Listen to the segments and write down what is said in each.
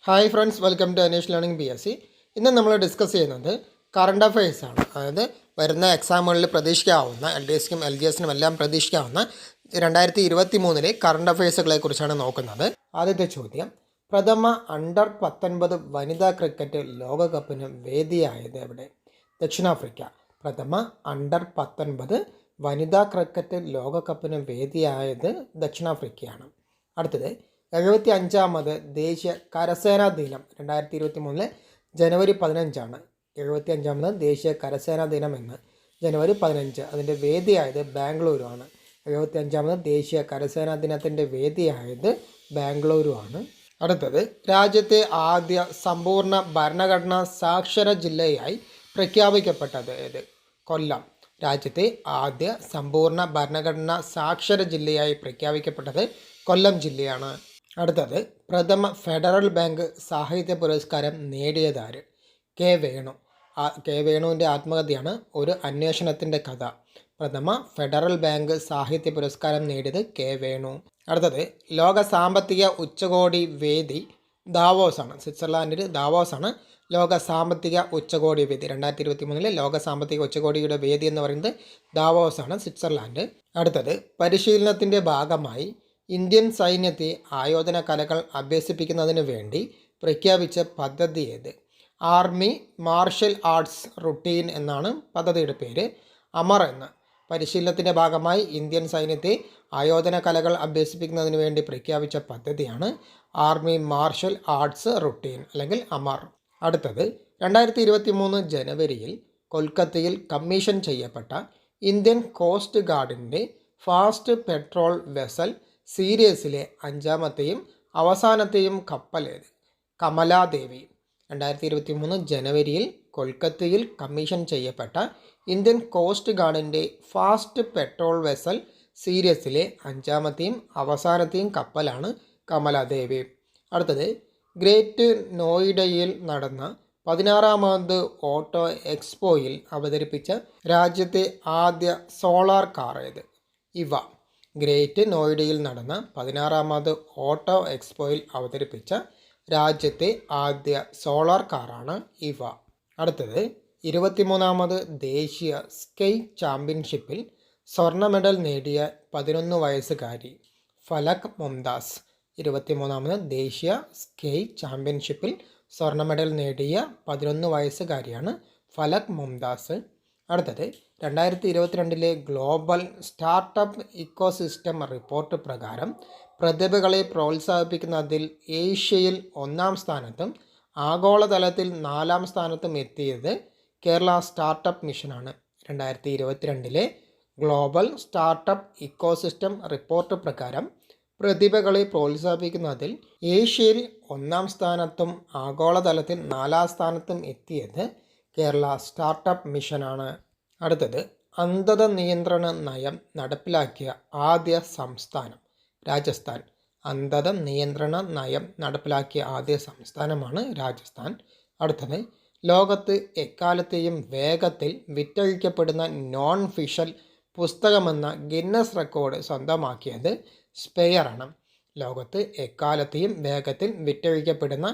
Hi friends, welcome to Aneesh learning BSc. ഇന്ന് നമ്മൾ discuss ചെയ്യുന്നത് കറണ്ട് അഫയേഴ്സ് ആണ്. അതായത് വരുന്ന എക്സാമുകളിൽ പ്രതീക്ഷിക്കാവുന്ന LDSക്കും LGSനും എല്ലാം പ്രതീക്ഷിക്കാവുന്ന 2023 കറണ്ട് അഫയേഴ്സുകളെ കുറിച്ചാണ് നോക്കുന്നത്. ആദ്യത്തെ ചോദ്യം, പ്രഥമ അണ്ടർ-19 വനിതാ ക്രിക്കറ്റ് ലോകകപ്പിന് വേദിയായത് എവിടെ? ദക്ഷിണാഫ്രിക്ക. പ്രഥമ അണ്ടർ-19 വനിതാ ക്രിക്കറ്റ് ലോകകപ്പിന് വേദിയായത് ദക്ഷിണാഫ്രിക്കയാണ്. അടുത്തത്, 75ാമത് ദേശീയ കരസേനാ ദിനം 2023 ജനുവരി 15 75ാമത് ദേശീയ കരസേനാ ദിനം എന്ന് ജനുവരി 15. അതിൻ്റെ വേദിയായത് ബാംഗ്ലൂരു ആണ്. 75ാമത് ദേശീയ കരസേനാ ദിനത്തിൻ്റെ വേദിയായത് ബാംഗ്ലൂരു ആണ്. അടുത്തത്, രാജ്യത്തെ ആദ്യ സമ്പൂർണ്ണ ഭരണഘടനാ സാക്ഷര ജില്ലയായി പ്രഖ്യാപിക്കപ്പെട്ടത് ഏത്? കൊല്ലം. രാജ്യത്തെ ആദ്യ സമ്പൂർണ്ണ ഭരണഘടനാ സാക്ഷര ജില്ലയായി പ്രഖ്യാപിക്കപ്പെട്ടത് കൊല്ലം ജില്ലയാണ്. അടുത്തത്, പ്രഥമ ഫെഡറൽ ബാങ്ക് സാഹിത്യ പുരസ്കാരം നേടിയതാര്? കെ വേണു. കെ വേണുവിൻ്റെ ആത്മകഥയാണ് ഒരു അന്വേഷണത്തിൻ്റെ കഥ. പ്രഥമ ഫെഡറൽ ബാങ്ക് സാഹിത്യ പുരസ്കാരം നേടിയത് കെ വേണു. അടുത്തത്, ലോക സാമ്പത്തിക ഉച്ചകോടി വേദി ദാവോസ് ആണ്. സ്വിറ്റ്സർലാൻഡിൽ ദാവോസ് ആണ് ലോക സാമ്പത്തിക ഉച്ചകോടി വേദി. 2023 ലോക സാമ്പത്തിക ഉച്ചകോടിയുടെ വേദി എന്ന് പറയുന്നത് ദാവോസ് ആണ്, സ്വിറ്റ്സർലാൻഡ്. അടുത്തത്, പരിശീലനത്തിൻ്റെ ഭാഗമായി ഇന്ത്യൻ സൈന്യത്തെ ആയോധന കലകൾ അഭ്യസിപ്പിക്കുന്നതിന് വേണ്ടി പ്രഖ്യാപിച്ച പദ്ധതി ഏത്? ആർമി മാർഷൽ ആർട്സ് റുട്ടീൻ എന്നാണ് പദ്ധതിയുടെ പേര്. അമർ എന്ന പരിശീലനത്തിൻ്റെ ഭാഗമായി ഇന്ത്യൻ സൈന്യത്തെ ആയോധന കലകൾ അഭ്യസിപ്പിക്കുന്നതിന് വേണ്ടി പ്രഖ്യാപിച്ച പദ്ധതിയാണ് ആർമി മാർഷൽ ആർട്സ് റുട്ടീൻ അല്ലെങ്കിൽ അമർ. അടുത്തത്, 2023 ജനുവരിയിൽ കൊൽക്കത്തയിൽ കമ്മീഷൻ ചെയ്യപ്പെട്ട ഇന്ത്യൻ കോസ്റ്റ് ഗാർഡിൻ്റെ ഫാസ്റ്റ് പെട്രോൾ വെസൽ സീരീസിലെ 5ാമത്തെയും അവസാനത്തെയും കപ്പൽ ഏത്? കമലാദേവി. 2023 ജനുവരിയിൽ കൊൽക്കത്തയിൽ കമ്മീഷൻ ചെയ്യപ്പെട്ട ഇന്ത്യൻ കോസ്റ്റ് ഗാർഡിൻ്റെ ഫാസ്റ്റ് പെട്രോൾ വെസൽ സീരീസിലെ 5ാമത്തെയും അവസാനത്തെയും കപ്പലാണ് കമലാദേവി. അടുത്തത്, ഗ്രേറ്റ് നോയിഡയിൽ നടന്ന 16ാമത് ഓട്ടോ എക്സ്പോയിൽ അവതരിപ്പിച്ച രാജ്യത്തെ ആദ്യ സോളാർ കാർ ഏത്? ഇവ. ഗ്രേറ്റ് നോയിഡയിൽ നടന്ന 16ാമത് ഓട്ടോ എക്സ്പോയിൽ അവതരിപ്പിച്ച രാജ്യത്തെ ആദ്യ സോളാർ കാറാണ് ഇവ. അടുത്തത്, 23ാമത് ദേശീയ സ്കൈ ചാമ്പ്യൻഷിപ്പിൽ സ്വർണ്ണ മെഡൽ നേടിയ 11 വയസ്സുകാരി ഫലക് മുംതാസ്. 23ാമത് ദേശീയ സ്കൈ ചാമ്പ്യൻഷിപ്പിൽ സ്വർണ്ണ മെഡൽ നേടിയ 11 വയസ്സുകാരിയാണ് ഫലക് മുംതാസ്. അടുത്തത്, 2022 ഗ്ലോബൽ സ്റ്റാർട്ടപ്പ് ഇക്കോസിസ്റ്റം റിപ്പോർട്ട് പ്രകാരം പ്രതിഭകളെ പ്രോത്സാഹിപ്പിക്കുന്നതിൽ ഏഷ്യയിൽ 1ാം സ്ഥാനത്തും ആഗോളതലത്തിൽ 4ാം സ്ഥാനത്തും എത്തിയത് കേരള സ്റ്റാർട്ടപ്പ് മിഷനാണ്. 2022 ഗ്ലോബൽ സ്റ്റാർട്ടപ്പ് ഇക്കോസിസ്റ്റം റിപ്പോർട്ട് പ്രകാരം പ്രതിഭകളെ പ്രോത്സാഹിപ്പിക്കുന്നതിൽ ഏഷ്യയിൽ 1ാം സ്ഥാനത്തും ആഗോളതലത്തിൽ 4ാം സ്ഥാനത്തും എത്തിയത് കേരള സ്റ്റാർട്ടപ്പ് മിഷനാണ്. അടുത്തത്, അന്ധത നിയന്ത്രണ നയം നടപ്പിലാക്കിയ ആദ്യ സംസ്ഥാനം രാജസ്ഥാൻ. അന്ധത നിയന്ത്രണ നയം നടപ്പിലാക്കിയ ആദ്യ സംസ്ഥാനമാണ് രാജസ്ഥാൻ. അടുത്തത്, ലോകത്ത് എക്കാലത്തെയും വേഗത്തിൽ വിറ്റഴിക്കപ്പെടുന്ന നോൺ ഫിക്ഷൻ പുസ്തകമെന്ന ഗിന്നസ് റെക്കോർഡ് സ്വന്തമാക്കിയത് സ്പെയറാണ്. ലോകത്ത് എക്കാലത്തെയും വേഗത്തിൽ വിറ്റഴിക്കപ്പെടുന്ന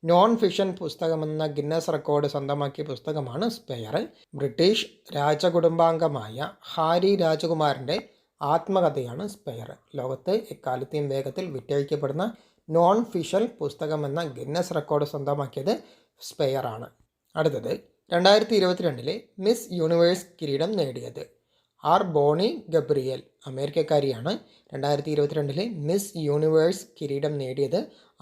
നോൺ ഫിക്ഷൻ പുസ്തകമെന്ന ഗിന്നസ് റെക്കോർഡ് സ്വന്തമാക്കിയ പുസ്തകമാണ് സ്പെയർ. ബ്രിട്ടീഷ് രാജകുടുംബാംഗമായ ഹാരി രാജകുമാരൻ്റെ ആത്മകഥയാണ് സ്പെയർ. ലോകത്ത് എക്കാലത്തെയും വേഗത്തിൽ വിറ്റഴിക്കപ്പെടുന്ന നോൺ ഫിക്ഷൻ പുസ്തകമെന്ന ഗിന്നസ് റെക്കോർഡ് സ്വന്തമാക്കിയത് സ്പെയറാണ്. അടുത്തത്, 2022 മിസ് യൂണിവേഴ്സ് കിരീടം നേടിയത് ആർ ബോണി ഗബ്രിയേൽ. അമേരിക്കക്കാരിയാണ്. 2022 മിസ് യൂണിവേഴ്സ് കിരീടം നേടിയത്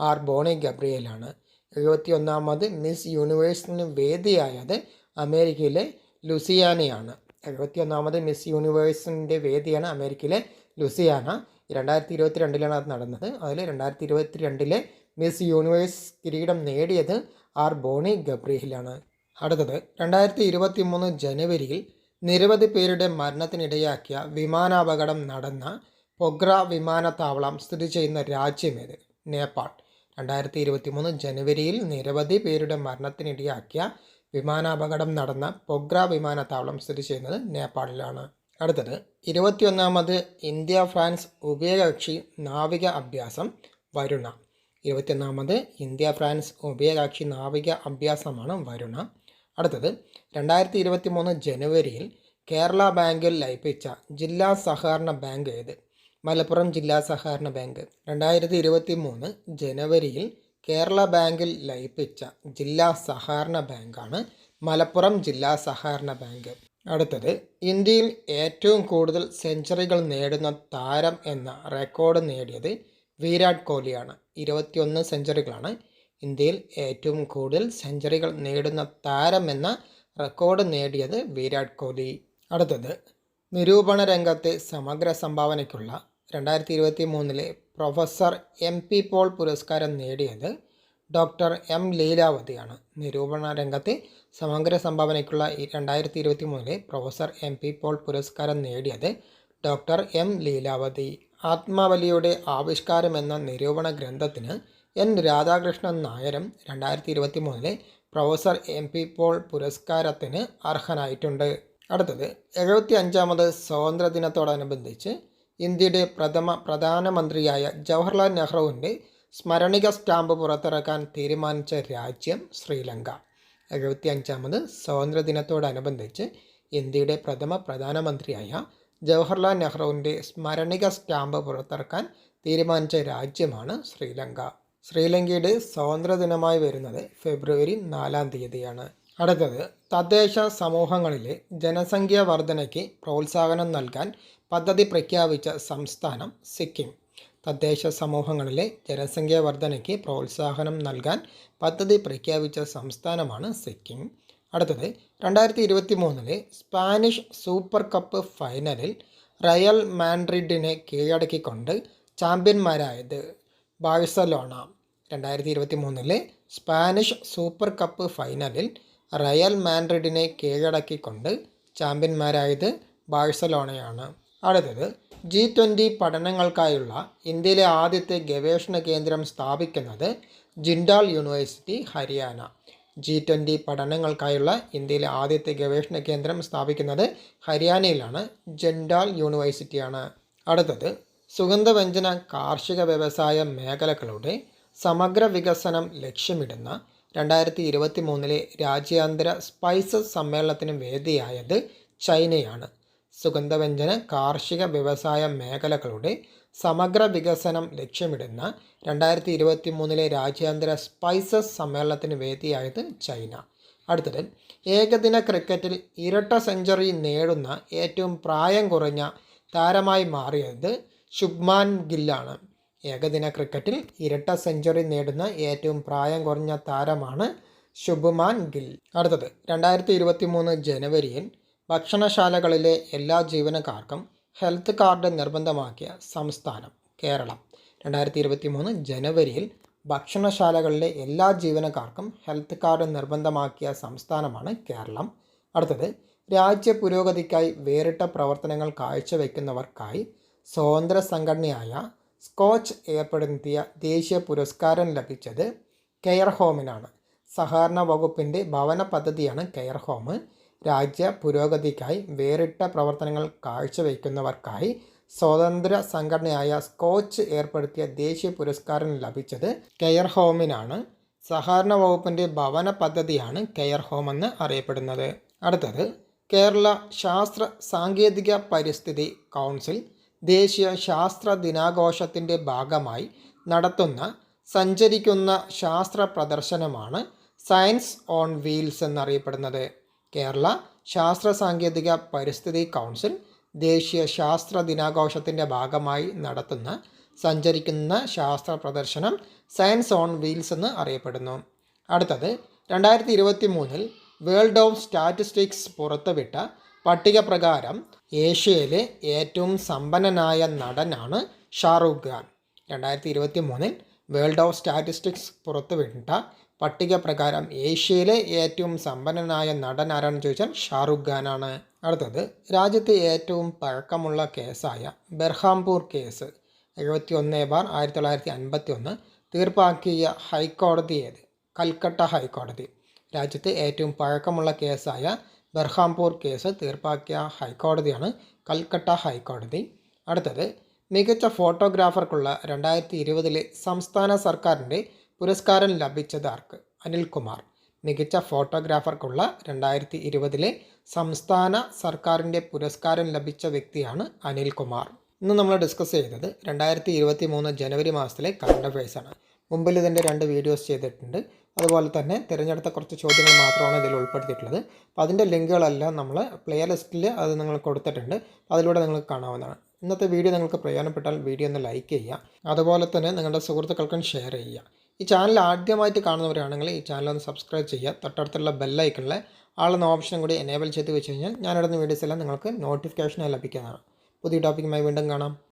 ആർ ബോണി ഗബ്രിയേലാണ്. 71ാമത് മിസ് യൂണിവേഴ്സിന് വേദിയായത് അമേരിക്കയിലെ ലുസിയാനയാണ്. 71ാമത് മിസ് യൂണിവേഴ്സിൻ്റെ വേദിയാണ് അമേരിക്കയിലെ ലുസിയാന. 2022 അത് നടന്നത്. അതിൽ 2022 മിസ് യൂണിവേഴ്സ് കിരീടം നേടിയത് ആർ ബോണി ഗബ്രിയേലാണ്. അടുത്തത്, 2023 ജനുവരിയിൽ നിരവധി പേരുടെ മരണത്തിനിടയാക്കിയ വിമാനാപകടം നടന്ന പൊഗ്ര വിമാനത്താവളം സ്ഥിതി ചെയ്യുന്ന രാജ്യമേത്? നേപ്പാൾ. 2023 ജനുവരിയിൽ നിരവധി പേരുടെ മരണത്തിനിടയാക്കിയ വിമാനാപകടം നടന്ന പൊഗ്ര വിമാനത്താവളം സ്ഥിതി ചെയ്യുന്നത് നേപ്പാളിലാണ്. അടുത്തത് 21ാമത് ഇന്ത്യ ഫ്രാൻസ് ഉഭയകക്ഷി നാവിക അഭ്യാസം വരുണ. 21ാമത് ഇന്ത്യ ഫ്രാൻസ് ഉഭയകക്ഷി നാവിക അഭ്യാസമാണ് വരുണ. അടുത്തത് 2023 ജനുവരിയിൽ കേരള ബാങ്കിൽ ലയിപ്പിച്ച ജില്ലാ സഹകരണ ബാങ്ക് ഏത്? മലപ്പുറം ജില്ലാ സഹകരണ ബാങ്ക്. 2023 ജനുവരിയിൽ കേരള ബാങ്കിൽ ലയിപ്പിച്ച ജില്ലാ സഹകരണ ബാങ്കാണ് മലപ്പുറം ജില്ലാ സഹകരണ ബാങ്ക്. അടുത്തത് ഇന്ത്യയിൽ ഏറ്റവും കൂടുതൽ സെഞ്ചുറികൾ നേടുന്ന താരം എന്ന റെക്കോർഡ് നേടിയത് വിരാട് കോഹ്ലിയാണ്. 21 സെഞ്ചുറികളാണ് ഇന്ത്യയിൽ ഏറ്റവും കൂടുതൽ സെഞ്ചുറികൾ നേടുന്ന താരം എന്ന റെക്കോർഡ് നേടിയത് വിരാട് കോഹ്ലി. അടുത്തത് നിരൂപണ രംഗത്തെ സമഗ്ര സംഭാവനയ്ക്കുള്ള 2023 പ്രൊഫസർ MP പോൾ പുരസ്കാരം നേടിയത് ഡോക്ടർ M ലീലാവതിയാണ്. നിരൂപണ രംഗത്തെ സമഗ്ര സംഭാവനയ്ക്കുള്ള 2023 പ്രൊഫസർ MP പോൾ പുരസ്കാരം നേടിയത് ഡോക്ടർ M ലീലാവതി. ആത്മാവലിയുടെ ആവിഷ്കാരം എന്ന നിരൂപണ ഗ്രന്ഥത്തിന് N രാധാകൃഷ്ണൻ നായരും 2023 പ്രൊഫസർ MP പോൾ പുരസ്കാരത്തിന് അർഹനായിട്ടുണ്ട്. അടുത്തത് 75ാമത് സ്വാതന്ത്ര്യദിനത്തോടനുബന്ധിച്ച് ഇന്ത്യയുടെ പ്രധാനമന്ത്രിയായ ജവഹർലാൽ നെഹ്റുവിൻ്റെ സ്മരണിക സ്റ്റാമ്പ് പുറത്തിറക്കാൻ തീരുമാനിച്ച രാജ്യം ശ്രീലങ്ക. 75ാമത് സ്വാതന്ത്ര്യദിനത്തോടനുബന്ധിച്ച് ഇന്ത്യയുടെ പ്രധാനമന്ത്രിയായ ജവഹർലാൽ നെഹ്റുവിൻ്റെ സ്മരണിക സ്റ്റാമ്പ് പുറത്തിറക്കാൻ തീരുമാനിച്ച രാജ്യമാണ് ശ്രീലങ്ക. ശ്രീലങ്കയുടെ സ്വാതന്ത്ര്യദിനമായി വരുന്നത് ഫെബ്രുവരി 4-ാം തീയതിയാണ്. അടുത്തത് തദ്ദേശ സമൂഹങ്ങളിലെ ജനസംഖ്യാ വർധനയ്ക്ക് പ്രോത്സാഹനം നൽകാൻ പദ്ധതി പ്രഖ്യാപിച്ച സംസ്ഥാനം സിക്കിം. തദ്ദേശ സമൂഹങ്ങളിലെ ജനസംഖ്യാ വർധനയ്ക്ക് പ്രോത്സാഹനം നൽകാൻ പദ്ധതി പ്രഖ്യാപിച്ച സംസ്ഥാനമാണ് സിക്കിം. അടുത്തത് 2023 സ്പാനിഷ് സൂപ്പർ കപ്പ് ഫൈനലിൽ റയൽ മാഡ്രിഡിനെ കീഴടക്കിക്കൊണ്ട് ചാമ്പ്യന്മാരായത് ബാഴ്സലോണ. 2023 സ്പാനിഷ് സൂപ്പർ കപ്പ് ഫൈനലിൽ റയൽ മാഡ്രിഡിനെ കീഴടക്കിക്കൊണ്ട് ചാമ്പ്യന്മാരായത് ബാഴ്സലോണയാണ്. അടുത്തത് G20 പഠനങ്ങൾക്കായുള്ള ഇന്ത്യയിലെ ആദ്യത്തെ ഗവേഷണ കേന്ദ്രം സ്ഥാപിക്കുന്നത് ജിൻഡാൽ യൂണിവേഴ്സിറ്റി, ഹരിയാന. G20 പഠനങ്ങൾക്കായുള്ള ഇന്ത്യയിലെ ആദ്യത്തെ ഗവേഷണ കേന്ദ്രം സ്ഥാപിക്കുന്നത് ഹരിയാനയിലാണ്, ജിൻഡാൽ യൂണിവേഴ്സിറ്റിയാണ്. അടുത്തത് സുഗന്ധവ്യഞ്ജന കാർഷിക വ്യവസായ മേഖലകളുടെ സമഗ്ര വികസനം ലക്ഷ്യമിടുന്ന 2023 രാജ്യാന്തര സ്പൈസസ് സമ്മേളനത്തിന് വേദിയായത് ചൈനയാണ്. സുഗന്ധവ്യഞ്ജന കാർഷിക വ്യവസായ മേഖലകളുടെ സമഗ്ര വികസനം ലക്ഷ്യമിടുന്ന 2023 രാജ്യാന്തര സ്പൈസസ് സമ്മേളനത്തിന് വേദിയായത് ചൈന. അടുത്തത് ഏകദിന ക്രിക്കറ്റിൽ ഇരട്ട സെഞ്ചുറി നേടുന്ന ഏറ്റവും പ്രായം കുറഞ്ഞ താരമായി മാറിയത് ശുഭ്മാൻ ഗില്ലാണ്. ഏകദിന ക്രിക്കറ്റിൽ ഇരട്ട സെഞ്ചുറി നേടുന്ന ഏറ്റവും പ്രായം കുറഞ്ഞ താരമാണ് ശുഭ്മാൻ ഗിൽ. അടുത്തത് 2023 ജനുവരിയിൽ ഭക്ഷണശാലകളിലെ എല്ലാ ജീവനക്കാർക്കും ഹെൽത്ത് കാർഡ് നിർബന്ധമാക്കിയ സംസ്ഥാനം കേരളം. 2023 ജനുവരിയിൽ ഭക്ഷണശാലകളിലെ എല്ലാ ജീവനക്കാർക്കും ഹെൽത്ത് കാർഡ് നിർബന്ധമാക്കിയ സംസ്ഥാനമാണ് കേരളം. അടുത്തത് രാജ്യ പുരോഗതിക്കായി വേറിട്ട പ്രവർത്തനങ്ങൾ കാഴ്ചവെക്കുന്നവർക്കായി സ്വതന്ത്ര സംഘടനയായ സ്കോച്ച് ഏർപ്പെടുത്തിയ ദേശീയ പുരസ്കാരം ലഭിച്ചത് കെയർ ഹോമിനാണ്. സഹകരണ വകുപ്പിൻ്റെ ഭവന പദ്ധതിയാണ് കെയർ ഹോം. രാജ്യ പുരോഗതിക്കായി വേറിട്ട പ്രവർത്തനങ്ങൾ കാഴ്ചവെക്കുന്നവർക്കായി സ്വതന്ത്ര സംഘടനയായ സ്കോച്ച് ഏർപ്പെടുത്തിയ ദേശീയ പുരസ്കാരം ലഭിച്ചത് കെയർ ഹോമിനാണ്. സഹകരണ വകുപ്പിൻ്റെ ഭവന പദ്ധതിയാണ് കെയർ ഹോം എന്ന് അറിയപ്പെടുന്നത്. അടുത്തത് കേരള ശാസ്ത്ര സാങ്കേതിക പരിസ്ഥിതി കൗൺസിൽ ദേശീയ ശാസ്ത്ര ദിനാഘോഷത്തിൻ്റെ ഭാഗമായി നടത്തുന്ന സഞ്ചരിക്കുന്ന ശാസ്ത്ര പ്രദർശനമാണ് സയൻസ് ഓൺ വീൽസ് എന്നറിയപ്പെടുന്നത്. കേരള ശാസ്ത്ര സാങ്കേതിക പരിസ്ഥിതി കൗൺസിൽ ദേശീയ ശാസ്ത്ര ദിനാഘോഷത്തിൻ്റെ ഭാഗമായി നടത്തുന്ന സഞ്ചരിക്കുന്ന ശാസ്ത്ര പ്രദർശനം സയൻസ് ഓൺ വീൽസ് എന്ന് അറിയപ്പെടുന്നു. അടുത്തത് 2023 വേൾഡ് ഓഫ് സ്റ്റാറ്റിസ്റ്റിക്സ് പുറത്തുവിട്ട പട്ടിക പ്രകാരം ഏഷ്യയിലെ ഏറ്റവും സമ്പന്നനായ നടനാണ് Shahrukh Khan. 2023 world of statistics പുറത്തുവിട്ട പട്ടിക പ്രകാരം ഏഷ്യയിലെ ഏറ്റവും സമ്പന്നനായ നടൻ ആരാണെന്ന് ചോദിച്ചാൽ ഷാറുഖ് ഖാനാണ്. അടുത്തത് രാജ്യത്തെ ഏറ്റവും പഴക്കമുള്ള കേസായ ബെർഹാംപൂർ കേസ് 71/1951 തീർപ്പാക്കിയ ഹൈക്കോടതി ഏത്? കൽക്കട്ട ഹൈക്കോടതി. രാജ്യത്തെ ഏറ്റവും പഴക്കമുള്ള കേസായ ബെർഹാംപൂർ കേസ് തീർപ്പാക്കിയ ഹൈക്കോടതിയാണ് കൽക്കട്ട ഹൈക്കോടതി. അടുത്തത് മികച്ച ഫോട്ടോഗ്രാഫർക്കുള്ള 2020 സംസ്ഥാന സർക്കാരിൻ്റെ പുരസ്കാരം ലഭിച്ചത് ആർക്ക്? അനിൽകുമാർ. മികച്ച ഫോട്ടോഗ്രാഫർക്കുള്ള 2020 സംസ്ഥാന സർക്കാരിൻ്റെ പുരസ്കാരം ലഭിച്ച വ്യക്തിയാണ് അനിൽകുമാർ. ഇന്ന് നമ്മൾ ഡിസ്കസ് ചെയ്തത് 2023 ജനുവരി മാസത്തിലെ കറണ്ട് അഫയേഴ്സാണ്. മുമ്പിൽ ഇതിൻ്റെ 2 വീഡിയോസ് ചെയ്തിട്ടുണ്ട്. അതുപോലെ തന്നെ തിരഞ്ഞെടുത്ത കുറച്ച് ചോദ്യങ്ങൾ മാത്രമാണ് ഇതിൽ ഉൾപ്പെടുത്തിയിട്ടുള്ളത്. അപ്പോൾ അതിൻ്റെ ലിങ്കുകളെല്ലാം നമ്മൾ പ്ലേ ലിസ്റ്റിൽ അത് നിങ്ങൾ കൊടുത്തിട്ടുണ്ട്. അതിലൂടെ നിങ്ങൾക്ക് കാണാവുന്നതാണ്. ഇന്നത്തെ വീഡിയോ നിങ്ങൾക്ക് പ്രയോജനപ്പെട്ടാൽ വീഡിയോ ഒന്ന് ലൈക്ക് ചെയ്യുക. അതുപോലെ തന്നെ നിങ്ങളുടെ സുഹൃത്തുക്കൾക്കും ഷെയർ ചെയ്യുക. ഈ ചാനൽ ആദ്യമായിട്ട് കാണുന്നവരാണെങ്കിൽ ഈ ചാനൽ ഒന്ന് സബ്സ്ക്രൈബ് ചെയ്യുക. തൊട്ടടുത്തുള്ള ബെല്ലൈക്കണിലെ ആളെന്ന ഓപ്ഷനും കൂടി എനേബിൾ ചെയ്ത് വെച്ച് കഴിഞ്ഞാൽ ഞാനിടുന്ന വീഡിയോസ് എല്ലാം നിങ്ങൾക്ക് നോട്ടിഫിക്കേഷനായി ലഭിക്കുന്നതാണ്. പുതിയ ടോപ്പിക്കുമായി വീണ്ടും കാണാം.